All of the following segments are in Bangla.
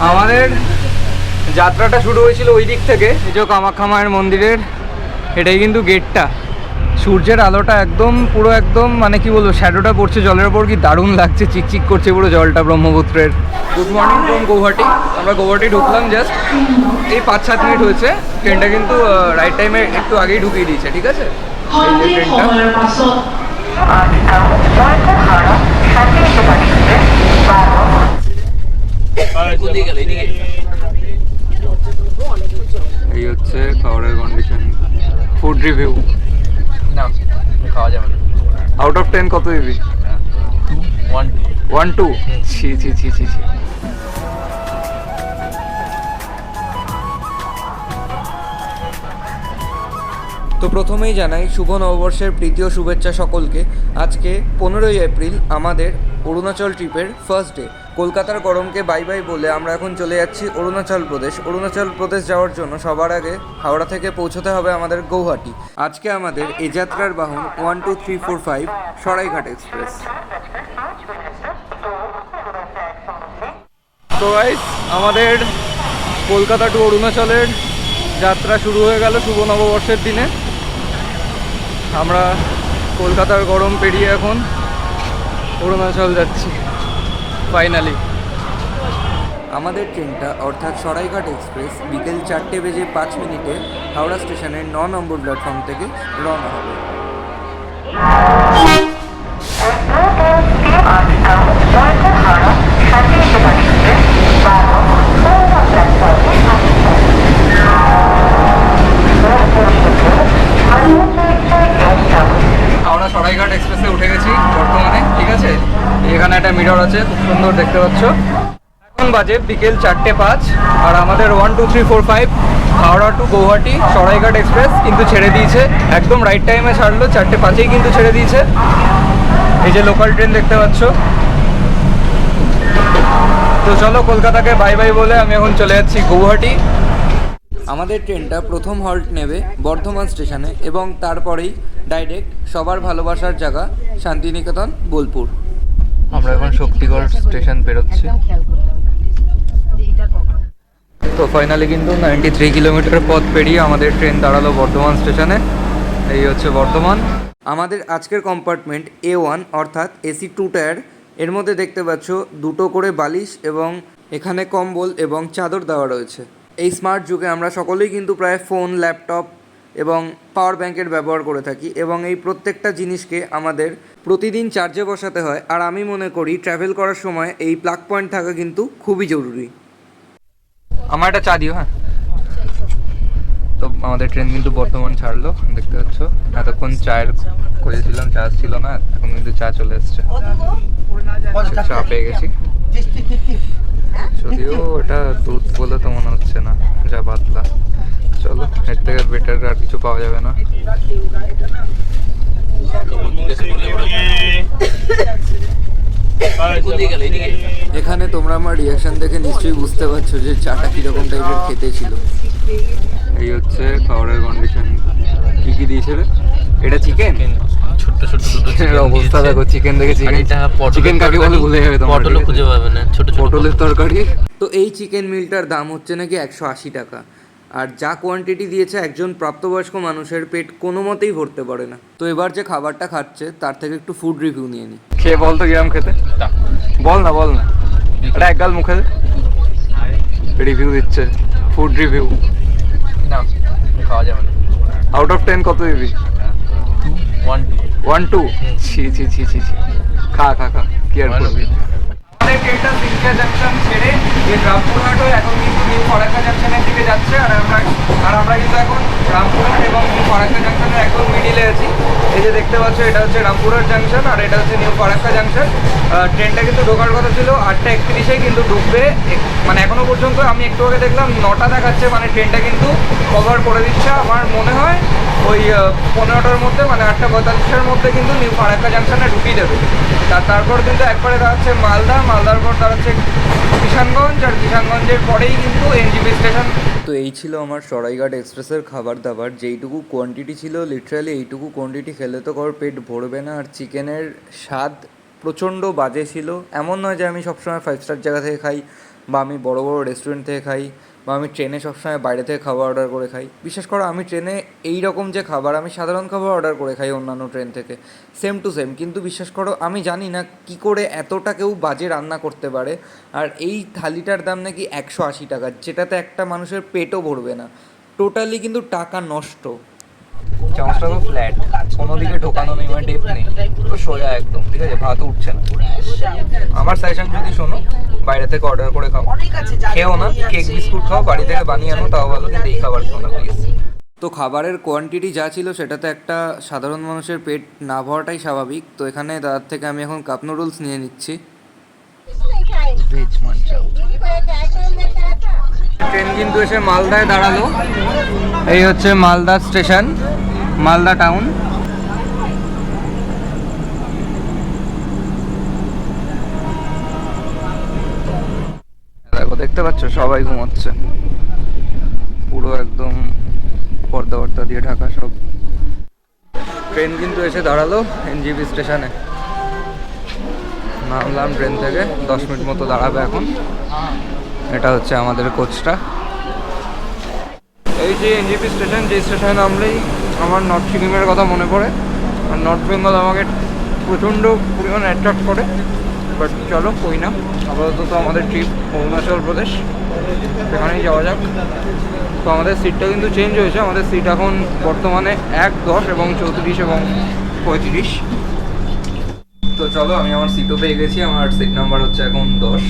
আমাদের যাত্রাটা শুরু হয়েছিল ওই দিক থেকে, এই যে কামাখ্যা মায়ের মন্দিরের, এটাই কিন্তু গেটটা। সূর্যের আলোটা একদম পুরো একদম মানে কি বলবো, শ্যাডোটা পড়ছে জলের ওপর, কি দারুণ লাগছে, চিকচিক করছে পুরো জলটা ব্রহ্মপুত্রের। Good morning from Guwahati. আমরা গৌহাটি ঢুকলাম জাস্ট এই 5-7 মিনিট হয়েছে। ট্রেনটা কিন্তু রাইট টাইমে একটু আগেই ঢুকিয়ে দিয়েছে, ঠিক আছে। এই যে ট্রেনটা এই হচ্ছে খাবারের কন্ডিশন। ফুড রিভিউ না, খাওয়া যাবে না। আউট অফ 10 কত দিবি? 1-2 ছি ছি ছি ছি ছি। তো প্রথমেই জানাই শুভ নববর্ষের প্রীতি ও শুভেচ্ছা সকলকে। আজকে 15ই এপ্রিল, আমাদের অরুণাচল ট্রিপের ফার্স্ট ডে। কলকাতার গরমকে বাই বাই বলে আমরা এখন চলে যাচ্ছি অরুণাচল প্রদেশ। অরুণাচল প্রদেশ যাওয়ার জন্য সবার আগে হাওড়া থেকে পৌঁছতে হবে আমাদের গৌহাটি। আজকে আমাদের এ যাত্রার বাহন 1 2 3 4 5 সরাইঘাট এক্সপ্রেস। তো গাইস, আমাদের কলকাতা টু অরুণাচলের যাত্রা শুরু হয়ে গেল শুভ নববর্ষের দিনে। আমরা কলকাতার গরম পেরিয়ে এখন অরুণাচল যাচ্ছি ফাইনালি। আমাদের ট্রেনটা অর্থাৎ সরাইঘাট এক্সপ্রেস বিকেল 4:05 হাওড়া স্টেশনের 9 নম্বর প্ল্যাটফর্ম থেকে রওনা হবে। হাওড়া সরাইঘাট এক্সপ্রেসে উঠে গেছি বর্তমানে, ঠিক আছে। এখানে একটা মিরর আছে, খুব সুন্দর দেখতে পাচ্ছ। এখন বাজে বিকেল 4:05 আর আমাদের 1 2 3 4 5 হাওড়া টু গৌহাটি সরাইঘাট এক্সপ্রেস কিন্তু ছেড়ে দিয়েছে, একদম রাইট টাইমে ছাড়লো। 4:05 কিন্তু ছেড়ে দিয়েছে। এই যে লোকাল ট্রেন দেখতে পাচ্ছ। তো চলো কলকাতাকে বাই বাই বলে আমি এখন চলে যাচ্ছি গৌহাটি। আমাদের ট্রেনটা প্রথম হল্ট নেবে বর্ধমান স্টেশনে এবং তারপরেই ডাইরেক্ট সবার ভালোবাসার জায়গা শান্তিনিকেতন বোলপুর। আমরা এখন শক্তিগড় স্টেশন পেরোচ্ছি। তো ফাইনালি কিন্তু 93 কিলোমিটার পথ পেরিয়ে আমাদের ট্রেন দাঁড়ালো বর্ধমান স্টেশনে। এই হচ্ছে বর্ধমান। আমাদের আজকের কম্পার্টমেন্ট A1 অর্থাৎ এসি 2 টায়ার। এর মধ্যে দেখতে পাচ্ছ দুটো করে বালিশ এবং এখানে কম্বল এবং চাদর দেওয়া রয়েছে। এই স্মার্ট যুগে আমরা সকলেই কিন্তু প্রায় ফোন, ল্যাপটপ এবং পাওয়ার ব্যাংকের ব্যবহার করে থাকি এবং এই প্রত্যেকটা জিনিসকে আমাদের প্রতিদিন চার্জে বসাতে হয়। আর আমি মনে করি ট্রাভেল করার সময় এই প্লাগ পয়েন্ট থাকা কিন্তু খুবই জরুরি। আমার একটা চা দিও। হ্যাঁ, তো আমাদের ট্রেন কিন্তু বর্তমান ছাড়লো, দেখতে পাচ্ছ। এতক্ষণ চায়ের খুঁজেছিলাম, চা ছিল না, এখন কিন্তু চা চলে এসছে। চা পেয়ে গেছি, যদিও এটা দুধ বলে তো মনে হচ্ছে না, যা পাতলা। চলো, এর থেকে বেটার আর কিছু পাওয়া যাবে না। এখানে তোমরা আমার রিয়াকশন দেখে নিশ্চয়ই বুঝতে পারছো যে চাটা কিরকম টাইপের খেতে ছিল। এই হচ্ছে খাবারের কন্ডিশন। কি কি দিয়েছে রে? এটা চিকেন, ছোট ছোট দুটো অবস্থা দেখো। চিকেন দেখে চিকেন কাকে বলে ভুলে যাবে তোমরা, পটল খুঁজে পাবে না, ছোট ছোট পটলের তরকারি। তো এই চিকেন মিলটার দাম হচ্ছে নাকি 180 টাকা। আর যা কোয়ান্টিটি দিয়েছে একজন প্রাপ্তবয়স্ক মানুষের পেট কোনো মতেই ভরতে পারে না। তো এবার যে খাবারটা খাচ্ছে তার থেকে একটু ফুড রিভিউ নিয়ে নিই। খেয়ে বল তো কিরম খেতে, বল না এটা একগাল মুখে রিভিউ দিচ্ছে, ফুড রিভিউ। না, খাওয়া যাবে না। আউট অফ 10 কত দিবি? 1-2 ছি ছি ছি ছি ছি। খা কি আর করবি। আমাদের ট্রেনটা সিংকা জাংশন ছেড়ে এই রামপুরহাট হয়ে এখন কিন্তু নিউ ফরাক্কা জাংশনের দিকে যাচ্ছে। আর আমরা কিন্তু এখন রামপুরহাট এবং নিউ ফরাক্কা জাংশনের একদম মিডিলে আছি। এই যে দেখতে পাচ্ছ, এটা হচ্ছে রামপুরহাট জাংশন আর এটা হচ্ছে নিউ ফরাক্কা জাংশন। ট্রেনটা কিন্তু ঢোকার কথা ছিল 8:31, কিন্তু ঢুকবে মানে এখনো পর্যন্ত আমি একটু আগে দেখলাম 9টা দেখাচ্ছে। মানে ট্রেনটা কিন্তু কভার করে দিচ্ছে। আমার মনে হয় ওই 15টার মধ্যে, মানে 8:45-এর মধ্যে কিন্তু নিউ ফারাক্কা জাংশনে ঢুকিয়ে দেবে। তারপর কিন্তু একবারে দাঁড়াচ্ছে মালদার পর দাঁড়াচ্ছে কিষানগঞ্জ, আর কিষানগঞ্জের পরেই কিন্তু এনজিপি স্টেশন। তো এই ছিল আমার সরাইঘাট এক্সপ্রেসের খাবার দাবার। যেইটুকু কোয়ান্টিটি ছিল, লিটারালি এইটুকু কোয়ান্টিটি খেলে তো কারোর পেট ভরবে না। আর চিকেনের স্বাদ প্রচণ্ড বাজে ছিল। এমন নয় যে আমি সবসময় 5 স্টার জায়গা থেকে খাই, বা আমি বড় বড় রেস্টুরেন্ট থেকে খাই, বা আমি ট্রেনে সবসময় বাইরে থেকে খাবার অর্ডার করে খাই। বিশ্বাস করো আমি ট্রেনে এই রকম যে খাবার, আমি সাধারণ খাবার অর্ডার করে খাই অন্যান্য ট্রেন থেকে, সেম টু সেম। কিন্তু বিশ্বাস করো আমি জানি না কী করে এতটা কেউ বাজে রান্না করতে পারে। আর এই থালিটার দাম নাকি 180 টাকা, যেটাতে একটা মানুষের পেটও ভরবে না। টোটালি কিন্তু টাকা নষ্ট। চামচটা তো ফ্ল্যাট, কোনো দিকে ঢোকানো নেই, মানে ডেপ নেই, তো সোজা একদম, ঠিক আছে, ভাত উঠছে না। আমার সাজেশন যদি শোনো, বাইরে থেকে অর্ডার করে খাও, খেও না, কেক বিস্কুট খাও, বাড়ি থেকে বানিয়ে আনো তাও ভালো, কিন্তু এই খাবার খাও না প্লিজ। তো খাবারের কোয়ান্টিটি যা ছিল সেটাতে একটা সাধারণ মানুষের পেট না ভরাটাই স্বাভাবিক। তো এখানে দাদার থেকে আমি এখন কাপ নুডলস নিয়ে নিচ্ছি। ভেজ মাঞ্চাও। ট্রেন কিন্তু এসে মালদায় দাঁড়ালো। এই হচ্ছে মালদা স্টেশন, মালদা টাউন। দেখো, দেখতে পাচ্ছ সবাই ঘুমাচ্ছে, পুরো একদম পর্দা পর্দা দিয়ে ঢাকা সব। ট্রেন কিন্তু এসে দাঁড়ালো এনজিপি স্টেশনে। নামলাম ট্রেন থেকে, 10 মিনিট মতো দাঁড়াবে এখন। এটা হচ্ছে আমাদের কোচটা। এই যে এনজিপি স্টেশন, যে স্টেশনে নামলেই আমার নর্থ সিকিমের কথা মনে পড়ে। আর নর্থ বেঙ্গল আমাকে প্রচণ্ড পরিমাণে অ্যাট্রাক্ট করে। বাট চলো কই না, আপাতত তো আমাদের ট্রিপ অরুণাচল প্রদেশ, সেখানেই যাওয়া যাক। তো আমাদের সিটটা কিন্তু চেঞ্জ হয়েছে, আমাদের সিট এখন বর্তমানে 1, 10 এবং 34 এবং 35। তো চলো, আমি আমার সিটও পেয়ে গেছি। আমার সিট নাম্বার হচ্ছে এখন 10,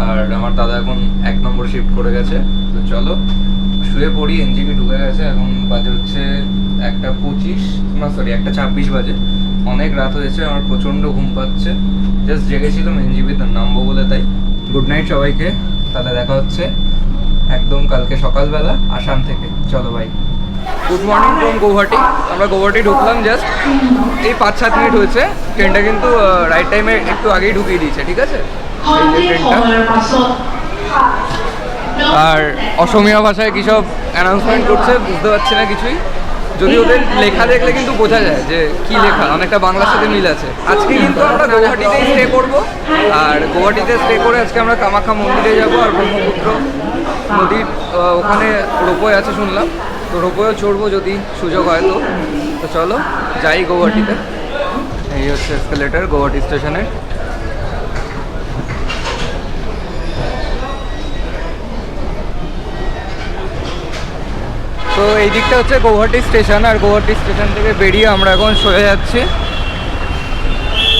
আর আমার দাদা এখন 1 নম্বর শিফট করে গেছে। তো চলো শুয়ে পড়ি, এনজিপি ঢুকে গেছে। এখন বাজে হচ্ছে 1:26 বাজে। অনেক রাত হয়েছে, আমার প্রচণ্ড ঘুম পাচ্ছে। জাস্ট জেগেছিলাম এনজিপিতে নামবো বলে, তাই। গুড নাইট সবাইকে, তাহলে দেখা হচ্ছে একদম কালকে সকালবেলা আসাম থেকে। চলো ভাই, গুড মর্নিং ফ্রম গৌহাটি। আমরা গৌহাটি ঢুকলাম জাস্ট এই 5-7 মিনিট হয়েছে। ট্রেনটা কিন্তু রাইট টাইমে একটু আগেই ঢুকিয়ে দিয়েছে, ঠিক আছে, এই যে ট্রেনটা। আর অসমীয়া ভাষায় কী সব অ্যানাউন্সমেন্ট করছে, বুঝতে পারছি না কিছুই। যদি ওদের লেখা দেখলে কিন্তু বোঝা যায় যে কি লেখা, অনেকটা বাংলার সাথে মিল আছে। আজকে কিন্তু আমরা গৌহাটিতেই স্টে করব, আর গৌহাটিতে স্টে করে আজকে আমরা কামাখ্যা মন্দিরে যাব। আর ব্রহ্মপুত্র নদীর ওখানে রোপওয়ে আছে শুনলাম, তো রোপওয়েও চড়বো যদি সুযোগ হয়। তো চলো যাই গৌহাটিতে। এই হচ্ছে এসকেলেটার গৌহাটি স্টেশনের। তো এই দিকটা হচ্ছে গৌহাটি স্টেশন, আর গৌহাটি স্টেশন থেকে বেরিয়ে আমরা এখন সরে যাচ্ছি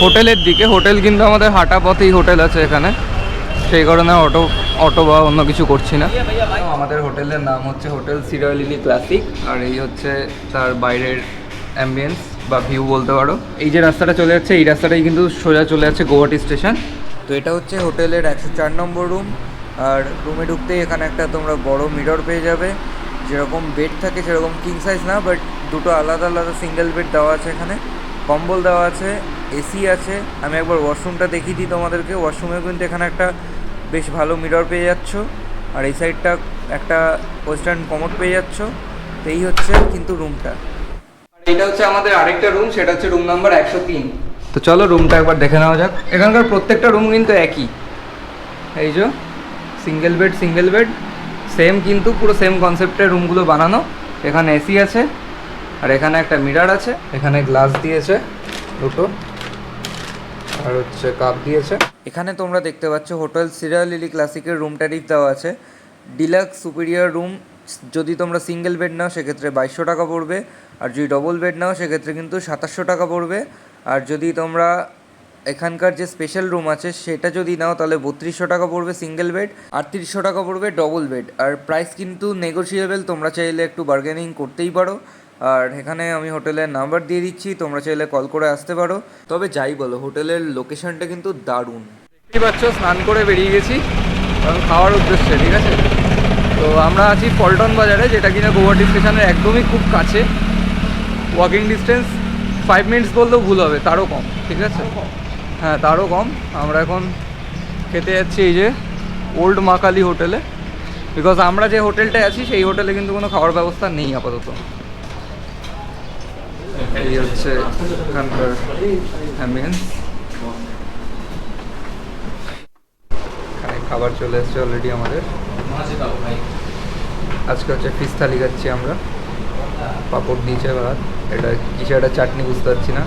হোটেলের দিকে। হোটেল কিন্তু আমাদের হাঁটা পথেই হোটেল আছে এখানে, সেই কারণে অটো বা অন্য কিছু করছি না। আমাদের হোটেলের নাম হচ্ছে হোটেল সিরা লিলি ক্লাসিক, আর এই হচ্ছে তার বাইরের অ্যাম্বিয়েন্স বা ভিউ বলতে পারো। এই যে রাস্তাটা চলে যাচ্ছে, এই রাস্তাটাই কিন্তু সোজা চলে যাচ্ছে গৌহাটি স্টেশন। তো এটা হচ্ছে হোটেলের 104 নম্বর রুম। আর রুমে ঢুকতেই এখানে একটা তোমরা বড় মিরর পেয়ে যাবে। যেরকম বেড থাকে সেরকম কিং সাইজ না, বাট দুটো আলাদা আলাদা সিঙ্গেল বেড দেওয়া আছে এখানে, কম্বল দেওয়া আছে, এসি আছে। আমি একবার ওয়াশরুমটা দেখিয়ে দিই তোমাদেরকে। ওয়াশরুমেও কিন্তু এখানে একটা বেশ ভালো মিরর পেয়ে যাচ্ছ, আর এই সাইডটা একটা ওয়েস্টার্ন কমোড পেয়ে যাচ্ছ। তো এই হচ্ছে কিন্তু রুমটা। আর এটা হচ্ছে আমাদের আরেকটা রুম, সেটা হচ্ছে রুম নাম্বার 103। তো চলো রুমটা একবার দেখে নেওয়া যাক। এখানকার প্রত্যেকটা রুম কিন্তু একই, এই যে সিঙ্গেল বেড সেম, কিন্তু পুরো সেম কনসেপ্টের রুমগুলো বানানো। এখানে এসি আছে, আর এখানে একটা মিরর আছে, এখানে গ্লাস দিয়েছে দুটো, আর হচ্ছে কাপ দিয়েছে। এখানে তোমরা দেখতে পাচ্ছ হোটেল সিরা লিলি ক্লাসিকের রুম ট্যারিফ দেওয়া আছে। ডিলাক্স সুপিরিয়র রুম যদি তোমরা সিঙ্গেল বেড নাও সেক্ষেত্রে 2200 টাকা পড়বে, আর যদি ডবল বেড নাও সেক্ষেত্রে কিন্তু 2700 টাকা পড়বে। আর যদি তোমরা এখানকার যে স্পেশাল রুম আছে সেটা যদি নাও তাহলে 3200 টাকা পড়বে সিঙ্গেল বেড, 3800 টাকা পড়বে ডবল বেড। আর প্রাইস কিন্তু নেগোশিয়েবল, তোমরা চাইলে একটু বার্গেনিং করতেই পারো। আর এখানে আমি হোটেলের নাম্বার দিয়ে দিচ্ছি, তোমরা চাইলে কল করে আসতে পারো। তবে যাই বলো, হোটেলের লোকেশনটা কিন্তু দারুণ। দেখতেই পাচ্ছ স্নান করে বেরিয়ে গেছি কারণ খাওয়ার উদ্দেশ্যে, ঠিক আছে। তো আমরা আছি পল্টন বাজারে, যেটা কিনা গৌহাটি স্টেশনের একদমই খুব কাছে। ওয়াকিং ডিস্টেন্স 5 মিনিটস বললেও ভুল হবে, তারও কম, ঠিক আছে। হ্যাঁ, তারও কম। আমরা এখন খেতে যাচ্ছি এই যে ওল্ড মা কালী হোটেলে, বিকজ আমরা যে হোটেলটায় আছি সেই হোটেলে কিন্তু কোনো খাওয়ার ব্যবস্থা নেই আপাতত। এই হচ্ছে এখানকার অ্যাম্বিয়েন্স। এখানে খাবার চলে এসছে অলরেডি আমাদের। আজকে হচ্ছে ফিশ থালি খাচ্ছি আমরা, পাঁপড় দিয়েছে ভাত, এটা কিছু একটা চাটনি বুঝতে পারছি না,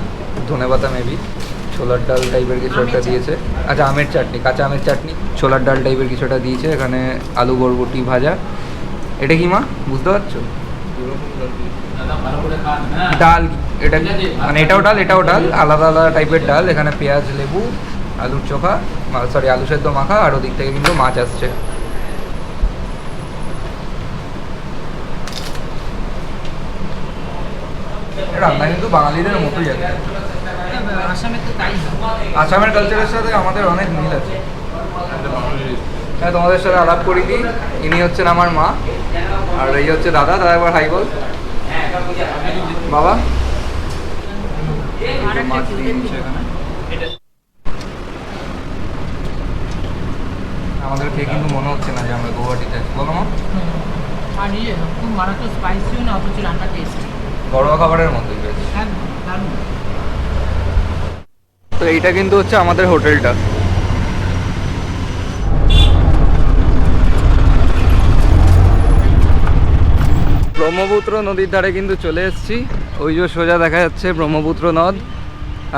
ধনেপাতা মেবি, ছোলার ডাল টাইপের কিছু একটা দিয়েছে। আচ্ছা আমের চাটনি, কাঁচা আমের চাটনি, ছোলার ডাল টাইপের কিছু একটা দিয়েছে। এখানে আলু বরবটি ভাজা। এটা কি মা বুঝতে পারছো? ডাল এটা মানে এটাও ডাল আলাদা আলাদা টাইপের ডাল। এখানে পেঁয়াজ লেবু আলুর চোখা সরি আলু সেদ্ধ মাখা, আর ওদিক থেকে কিন্তু মাছ আসছে। রান্না কিন্তু বাঙালিদের মতোই আছে, আসামের কালচারের সাথে আমাদের অনেক মিল আছে। হ্যাঁ তোমাদের সাথে আলাপ করি দিই, ইনি হচ্ছেন আমার মা, আর এই হচ্ছে দাদা। দাদা একবার হাই বল। বাবা মাছ দিয়ে দিচ্ছে এখানে। আমাদের খেয়ে কিন্তু মনে হচ্ছে না যে আমরা গৌহাটিতে আছি, বলো মা? আর ইয়ে খুব মারাত্মক স্পাইসিও না, অথচ রান্না টেস্ট। ঘরোয়া খাবারের মতোই বেশ। তো এইটা কিন্তু হচ্ছে আমাদের হোটেলটা। ব্রহ্মপুত্র নদীর ধারে কিন্তু চলে এসেছি। ওই যে সোজা দেখা যাচ্ছে ব্রহ্মপুত্র নদ,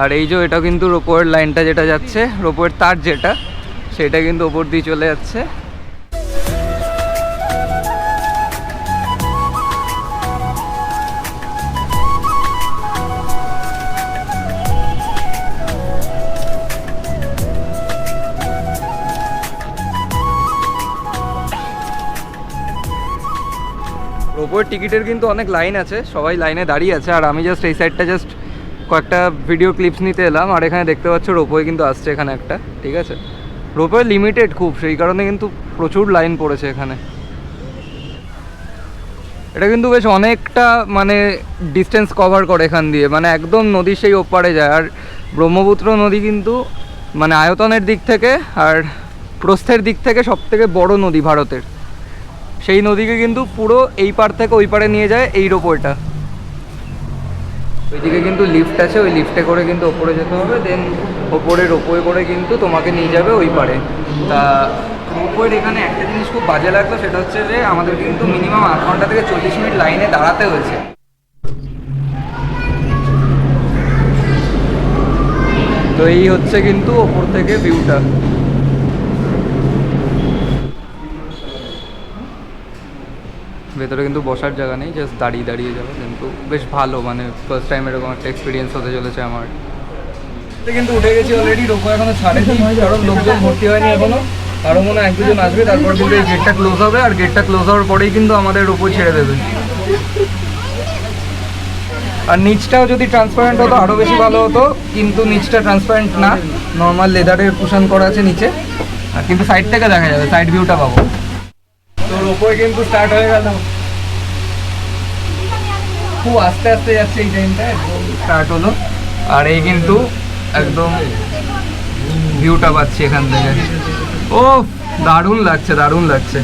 আর এই যে এটা কিন্তু রোপওয়ের লাইনটা যেটা যাচ্ছে, রোপওয়ের তার যেটা, সেটা কিন্তু ওপর দিয়ে চলে যাচ্ছে। রোপওয়ের টিকিটের কিন্তু অনেক লাইন আছে, সবাই লাইনে দাঁড়িয়ে আছে, আর আমি জাস্ট এই সাইডটা জাস্ট কয়েকটা ভিডিও ক্লিপস নিতে এলাম। আর এখানে দেখতে পাচ্ছ রোপওয়ে কিন্তু আসছে এখানে একটা, ঠিক আছে। রোপওয়ে লিমিটেড খুব, সেই কারণে কিন্তু প্রচুর লাইন পড়েছে এখানে। এটা কিন্তু বেশ অনেকটা মানে ডিস্টেন্স কভার করে এখান দিয়ে, মানে একদম নদীর সেই ওপারে যায়। আর ব্রহ্মপুত্র নদী কিন্তু মানে আয়তনের দিক থেকে আর প্রস্থের দিক থেকে সবথেকে বড় নদী ভারতের। সেই নদীকে কিন্তু পুরো এই পার থেকে ওই পারে নিয়ে যায় এই রোপওয়েটা। ওইদিকে কিন্তু লিফট আছে, ওই লিফটে করে কিন্তু ওপরে যেতে হবে, দেন ওপরে রোপওয়ে করে কিন্তু তোমাকে নিয়ে যাবে ওই পারে। তা রোপওয়ের এখানে একটা জিনিস খুব বাজে লাগলো, সেটা হচ্ছে যে আমাদের কিন্তু মিনিমাম 8 ঘন্টা থেকে 40 মিনিট লাইনে দাঁড়াতে হয়েছে। তো এই হচ্ছে কিন্তু ওপর থেকে ভিউটা। ভেতরে কিন্তু বসার জায়গা নেই, জাস্ট দাঁড়িয়ে দাঁড়িয়ে যাবে, কিন্তু বেশ ভালো, মানে ফার্স্ট টাইম এরকম একটা এক্সপিরিয়েন্স হতে চলেছে আমার। কিন্তু উঠে গেছি অলরেডি, রোপওয়ে এখনো ছাড়েনি, কারণ লোকজন ভর্তি হয়নি এখনো, আরও মনে হয় 1-2 জন আসবে, তারপর কিন্তু এই গেটটা ক্লোজ হবে, আর গেটটা ক্লোজ হওয়ার পরেই কিন্তু আমাদের রোপওয়ে ছেড়ে দেবে। আর নিচটাও যদি ট্রান্সপারেন্ট হতো আরও বেশি ভালো হতো, কিন্তু নিচটা ট্রান্সপারেন্ট না, নর্মাল লেদারের কুশন করা আছে নিচে, আর কিন্তু সাইড থেকে দেখা যাবে, সাইড ভিউটা পাবো। তো রোপওয়ে কিন্তু স্টার্ট হয়ে গেল, খুব আস্তে আস্তে যাচ্ছে এই টাইমটা, একদম স্টার্ট হলো। আর এই কিন্তু একদম ভিউটা পাচ্ছি এখান থেকে, ও দারুণ লাগছে, দারুণ লাগছে।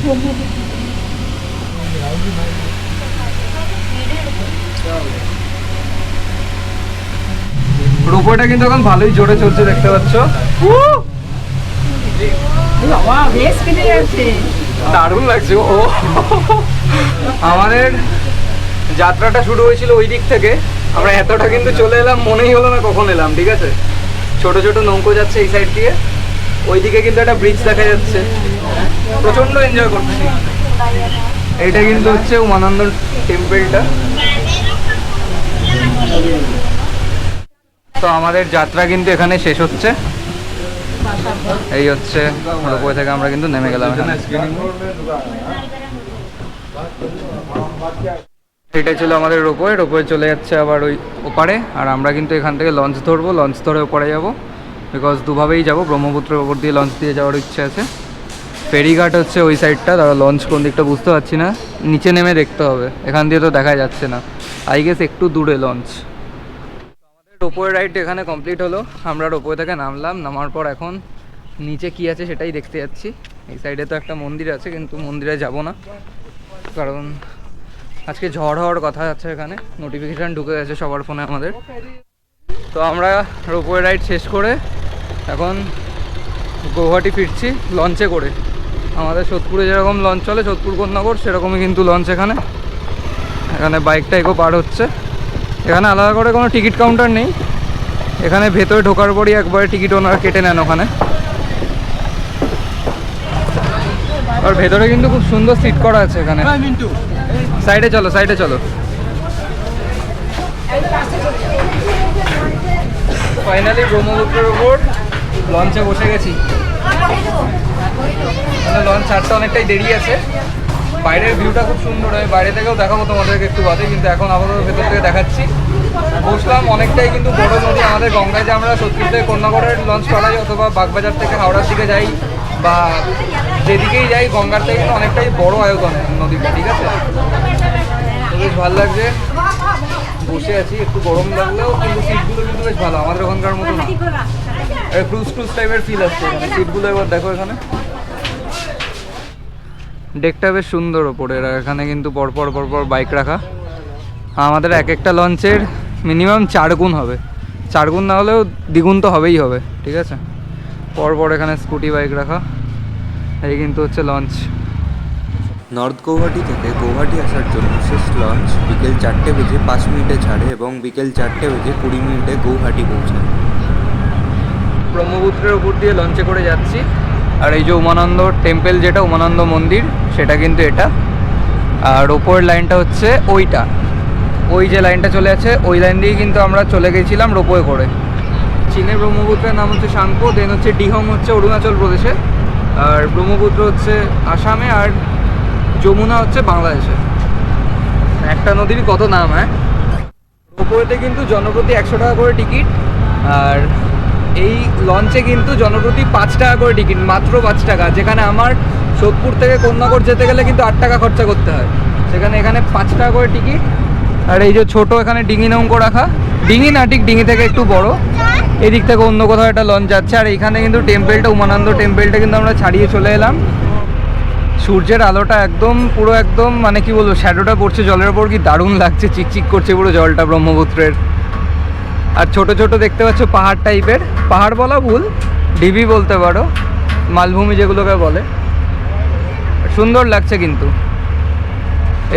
রোপওয়েটা কিন্তু এখন ভালোই জোরে চলছে, দেখতে পাচ্ছ, দারুণ লাগছে। ও আমাদের যাত্রাটা শুরু হয়েছিল ওই দিক থেকে, আমরা এতটা কিন্তু চলে এলাম মনেই হলো না কখন এলাম, ঠিক আছে। ছোট ছোট নৌকো যাচ্ছে এই সাইড দিয়ে, ওইদিকে কিন্তু একটা ব্রিজ দেখা যাচ্ছে, প্রচন্ড এনজয় করছি। এইটা কিন্তু হচ্ছে উমানন্দ টেম্পলটা। তো আমাদের যাত্রা কিন্তু এখানে শেষ হচ্ছে, এই হচ্ছে রোপওয়ে থেকে আমরা কিন্তু নেমে গেলাম। এটাই ছিল আমাদের রোপওয়ে, রোপওয়ে চলে যাচ্ছে আবার ওই ওপারে, আর আমরা কিন্তু এখান থেকে লঞ্চ ধরবো, লঞ্চ ধরে ওপারে যাবো, বিকজ দুভাবেই যাবো, ব্রহ্মপুত্রের ওপর দিয়ে লঞ্চ দিয়ে যাওয়ার ইচ্ছে আছে। ফেরিঘাট হচ্ছে ওই সাইডটা, তারা লঞ্চ কোন দিকটা বুঝতে পারছি না, নিচে নেমে দেখতে হবে, এখান দিয়ে তো দেখা যাচ্ছে না, আই গেস একটু দূরে লঞ্চ। আমাদের রোপওয়ে রাইড এখানে কমপ্লিট হলো, আমরা রোপওয়ে থেকে নামলাম, নামার পর এখন নিচে কি আছে সেটাই দেখতে যাচ্ছি। এই সাইডে তো একটা মন্দির আছে, কিন্তু মন্দিরে যাব না, কারণ আজকে ঝড় হওয়ার কথা আছে, এখানে নোটিফিকেশান ঢুকে গেছে সবার ফোনে আমাদের। তো আমরা রোপওয়ে রাইড শেষ করে এখন গৌহাটি ফিরছি লঞ্চে করে। আমাদের সোদপুরে যেরকম লঞ্চ চলে সোদপুর কোন্নগর, সেরকমই কিন্তু লঞ্চ এখানে। এখানে বাইকটা এগো পার হচ্ছে। এখানে আলাদা করে কোনো টিকিট কাউন্টার নেই, এখানে ভেতরে ঢোকার পরই একবারে টিকিট ওনারা কেটে নেন ওখানে। আর ভেতরে কিন্তু খুব সুন্দর সিট করা আছে এখানে। সাইডে চলো, সাইডে চলো। ফাইনালি ব্রহ্মপুত্রের উপর লঞ্চে বসে গেছি। লঞ্চ ছাড়তে অনেকটাই দেরি আছে। বাইরের ভিউটা খুব সুন্দর হয়, বাইরে থেকেও দেখাবো তোমাদেরকে একটু বাদে, কিন্তু এখন আপাতত ভেতর থেকে দেখাচ্ছি। বসলাম, অনেকটাই কিন্তু বড় নদী। আমাদের গঙ্গায় যে আমরা সোদপুর থেকে কোন্নগরের লঞ্চ চড়াই অথবা বাগবাজার থেকে হাওড়ার দিকে যাই বা যেদিকেই যাই, গঙ্গার থেকে কিন্তু অনেকটাই বড় আয়তনের নদীটা, ঠিক আছে। তো বেশ ভালো লাগছে, বসে আছি। একটু গরম লাগলেও কিন্তু সিটগুলো কিন্তু বেশ ভালো, আমাদের ওখানকার মতো না। ক্রুজ টুজ টাইপের ফিল আসছে এখানে। সিটগুলো এবার দেখো, এখানে ডেকটা বেশ সুন্দর ওপরে। এখানে কিন্তু পরপর পরপর বাইক রাখা। আমাদের এক একটা লঞ্চের মিনিমাম 4 গুণ হবে, 4 গুণ না হলেও দ্বিগুণ তো হবেই হবে, ঠিক আছে। পরপর এখানে স্কুটি বাইক রাখা। এই কিন্তু হচ্ছে লঞ্চ। নর্থ গৌহাটি থেকে গৌহাটি আসার জন্য শেষ লঞ্চ বিকেল 4টে বেজে 5 মিনিটে ছাড়ে এবং বিকেল 4টে বেজে 20 মিনিটে গৌহাটি পৌঁছায়। ব্রহ্মপুত্রের উপর দিয়ে লঞ্চে করে যাচ্ছি। আর এই যে উমানন্দ টেম্পল, যেটা উমানন্দ মন্দির, সেটা কিন্তু এটা। আর ওপরের লাইনটা হচ্ছে ওইটা, ওই যে লাইনটা চলে আছে ওই লাইন দিয়ে কিন্তু আমরা চলে গেছিলাম রোপওয়ে করে। চীনের ব্রহ্মপুত্রের নাম হচ্ছে শাংপো, দেন হচ্ছে ডিহং হচ্ছে অরুণাচল প্রদেশে, আর ব্রহ্মপুত্র হচ্ছে আসামে, আর যমুনা হচ্ছে বাংলাদেশে। একটা নদীরই কত নাম। হ্যাঁ, রোপওয়েতে কিন্তু জনপ্রতি 100 টাকা করে টিকিট, আর এই লঞ্চে কিন্তু জনপ্রতি 5 টাকা করে টিকিট, মাত্র 5 টাকা। যেখানে আমার সোদপুর থেকে কোন্নগর যেতে গেলে কিন্তু 8 টাকা খরচা করতে হয়, সেখানে এখানে 5 টাকা করে টিকিট। আর এই যে ছোট এখানে ডিঙি নৌকো রাখা, ডিঙি না ঠিক ডিঙি থেকে একটু বড়, এদিক থেকে অন্য কোথাও একটা লঞ্চ যাচ্ছে। আর এইখানে কিন্তু টেম্পলটা, উমানন্দ টেম্পলটা কিন্তু আমরা ছাড়িয়ে চলে এলাম। সূর্যের আলোটা একদম পুরো একদম মানে কি বলবো, শ্যাডোটা পড়ছে জলের ওপর, কি দারুণ লাগছে, চিকচিক করছে পুরো জলটা ব্রহ্মপুত্রের। আর ছোট ছোট দেখতে পাচ্ছ পাহাড় টাইপের, পাহাড় বলা ভুল, ঢিবি বলতে পারো, মালভূমি যেগুলোকে বলে। সুন্দর লাগছে কিন্তু।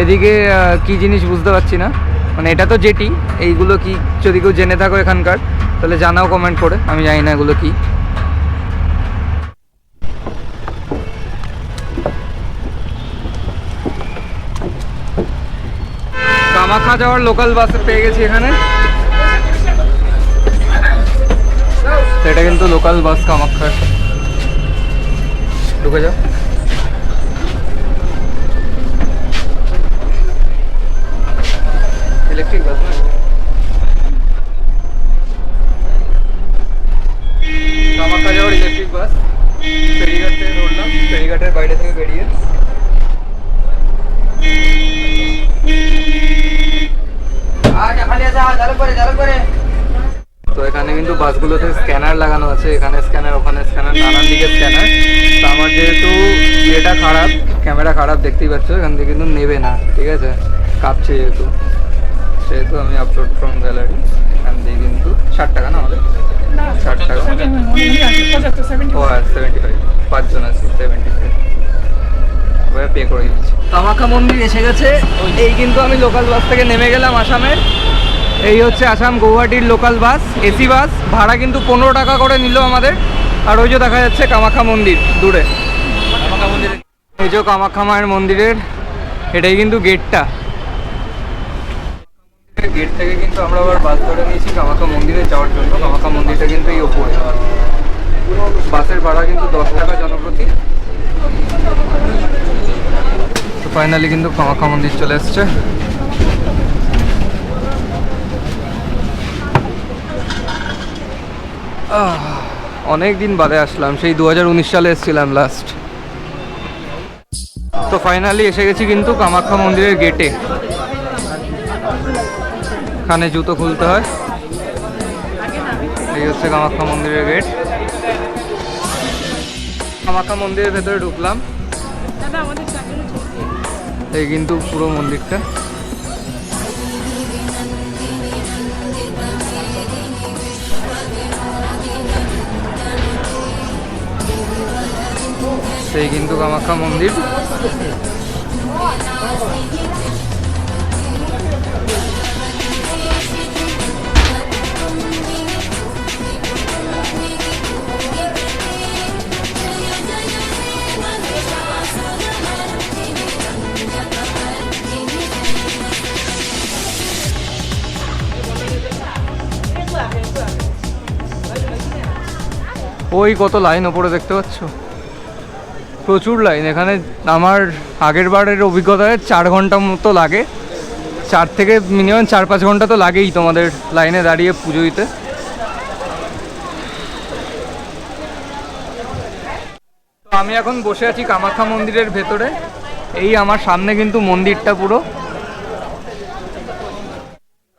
এদিকে কি জিনিস বুঝতে পারছি না, মানে এটা তো জেটি, এইগুলো কি যদি কেউ জেনে থাকো এখানকার তাহলে জানাও কমেন্ট করে, আমি জানি না এগুলো কি। কামাখ্যা যাওয়ার লোকাল বাস পেয়ে গেছি এখানে। এটা কিন্তু লোকাল বাস কামাখ্যার। ঢুকে যাও। ইলেকট্রিক বাস না, কামাখ্যা যাওয়ার ইলেকট্রিক বাস। ফেরিঘাট থেকে ধরলাম, ফেরিঘাটের বাইরে থেকে বেরিয়ে তো এখানে কিন্তু বাসগুলোতে স্ক্যানার লাগানো আছে, এখানে স্ক্যানার ওখানে স্ক্যানার, নানান দিকে স্ক্যানার। তো আমার যেহেতু এটা খারাপ, ক্যামেরা খারাপ দেখতেই পাচ্ছ, এখান থেকে কিন্তু নেবে না, ঠিক আছে, কাঁপছে সেহেতু আমি আপলোড ফ্রম গ্যালারি। এখান দিয়ে কিন্তু 60 টাকা না আমাদের, 60 টাকা। ও হ্যাঁ 75, 5 জন আছি, 75 পে করে দিচ্ছি। কামাখ্যা মন্দির এসে গেছে। এই কিন্তু আমি লোকাল বাস থেকে নেমে গেলাম আসামের। এই হচ্ছে আসাম গৌহাটির লোকাল বাস, এসি বাস। ভাড়া কিন্তু 15 টাকা করে নিল আমাদের। আর ওই যে দেখা যাচ্ছে কামাখ্যা মন্দির দূরে, এই যে কামাখ্যা মায়ের মন্দিরের এটাই কিন্তু গেটটা। গেট থেকে কিন্তু আমরা আবার বাস ধরে নিয়েছি কামাখ্যা মন্দিরে যাওয়ার জন্য। কামাখ্যা মন্দিরটা কিন্তু এই ওপরে। বাসের ভাড়া কিন্তু 10 টাকা জনপ্রতি। তো ফাইনালি কিন্তু কামাখ্যা মন্দির চলে এসছে। অনেক দিন বাদে আসলাম, সেই 2019 সালে এসেছিলাম লাস্ট। তো ফাইনালি এসে গেছি কিন্তু কামাখ্যা মন্দিরের গেটে। এখানে জুতো খুলতে হয়। এই হচ্ছে কামাখ্যা মন্দিরের গেট। কামাখ্যা মন্দিরের ভেতরে ঢুকলাম। এই কিন্তু পুরো মন্দিরটা। সেই কিন্তু কামাখ্যা মন্দির। ওই কত লাইন ওপরে দেখতে পাচ্ছ, প্রচুর লাইন এখানে। আমার আগের বারের অভিজ্ঞতায় 4 ঘন্টা মতো লাগে, 4 থেকে মিনিমাম 4-5 ঘন্টা তো লাগেই তোমাদের লাইনে দাঁড়িয়ে পুজো দিতে। তো আমি এখন বসে আছি কামাখ্যা মন্দিরের ভেতরে। এই আমার সামনে কিন্তু মন্দিরটা পুরো।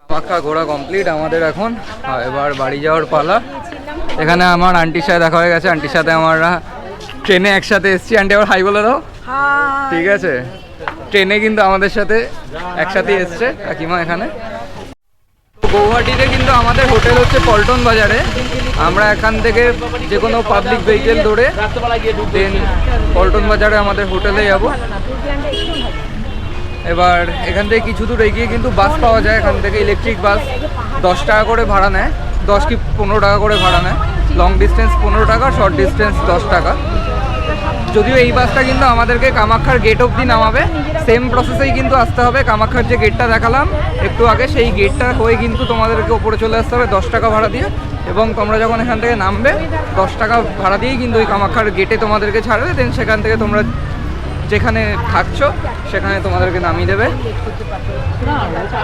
কামাখ্যা ঘোরা কমপ্লিট আমাদের এখন, এবার বাড়ি যাওয়ার পালা। এখানে আমার আন্টির সাথে দেখা হয়ে গেছে, আন্টির সাথে আমরা ট্রেনে একসাথে এসেছি। আন্টি আবার হাই বলে দাও। ঠিক আছে, ট্রেনে কিন্তু আমাদের সাথে একসাথে এসছে কাকিমা এখানে। গৌহাটিতে কিন্তু আমাদের হোটেল হচ্ছে পল্টন বাজারে। আমরা এখান থেকে যে কোনো পাবলিক ভেহিকেল ধরে দেন পল্টন বাজারে আমাদের হোটেলে যাব। এবার এখান থেকে কিছু দূর এগিয়ে কিন্তু বাস পাওয়া যায়, এখান থেকে ইলেকট্রিক বাস 10 টাকা করে ভাড়া নেয়, 10 কি 15 টাকা করে ভাড়া নেয়। লং ডিস্টেন্স 15 টাকা, শর্ট ডিস্টেন্স 10 টাকা। যদিও এই বাসটা কিন্তু আমাদেরকে কামাখ্যার গেট অবধি নামাবে, সেম প্রসেসেই কিন্তু আসতে হবে। কামাখ্যার যে গেটটা দেখালাম একটু আগে, সেই গেটটা হয়ে কিন্তু তোমাদেরকে ওপরে চলে আসতে হবে 10 টাকা ভাড়া দিয়ে। এবং তোমরা যখন এখান থেকে নামবে 10 টাকা ভাড়া দিয়েই কিন্তু ওই কামাখ্যার গেটে তোমাদেরকে ছাড়বে। দেন সেখান থেকে তোমরা যেখানে থাকছো সেখানে তোমাদেরকে নামিয়ে দেবে।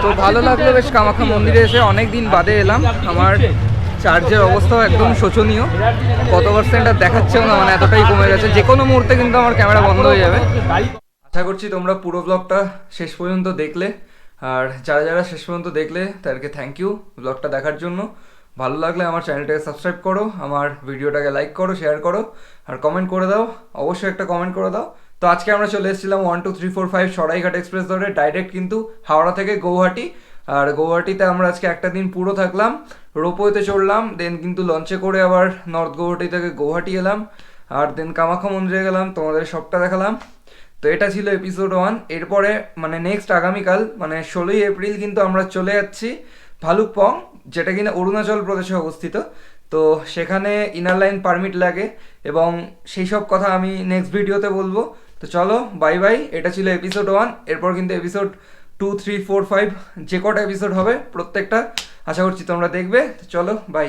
তো ভালো লাগলো বেশ কামাখ্যা মন্দিরে এসে, অনেক দিন বাদে এলাম। আমার চার্জের অবস্থাও একদম শোচনীয়, কত পার্সেন্ট আর দেখাচ্ছেও না, মানে এতটাই কমে গেছে। যে কোনো মুহূর্তে কিন্তু আমার ক্যামেরা বন্ধ হয়ে যাবে। আশা করছি তোমরা পুরো ব্লগটা শেষ পর্যন্ত দেখলে, আর যারা যারা শেষ পর্যন্ত দেখলে তাদেরকে থ্যাংক ইউ ব্লগটা দেখার জন্য। ভালো লাগলে আমার চ্যানেলটাকে সাবস্ক্রাইব করো, আমার ভিডিওটাকে লাইক করো, শেয়ার করো, আর কমেন্ট করে দাও, অবশ্যই একটা কমেন্ট করে দাও। তো আজকে আমরা চলে এসেছিলাম 1 2 3 4 5 সরাইঘাট এক্সপ্রেস ধরে ডাইরেক্ট কিন্তু হাওড়া থেকে গৌহাটি। আর গৌহাটিতে আমরা আজকে একটা দিন পুরো থাকলাম, রোপওয়েতে চড়লাম, দেন কিন্তু লঞ্চে করে আবার নর্থ গৌহাটি থেকে গৌহাটি এলাম, আর দেন কামাখ্যা মন্দিরে গেলাম, তোমাদের সবটা দেখালাম। তো এটা ছিল এপিসোড 1। এরপরে মানে নেক্সট আগামীকাল মানে 16ই এপ্রিল কিন্তু আমরা চলে যাচ্ছি ভালুকপং, যেটা কিনা অরুণাচল প্রদেশে অবস্থিত। তো সেখানে ইনার লাইন পারমিট লাগে এবং সেই সব কথা আমি নেক্সট ভিডিওতে বলবো। তো চলো বাই বাই। এটা ছিল এপিসোড 1। এরপর কিন্তু এপিসোড 2 3 4 5 যে কটা এপিসোড হবে প্রত্যেকটা আশা করছি তোমরা দেখবে। তো চলো বাই।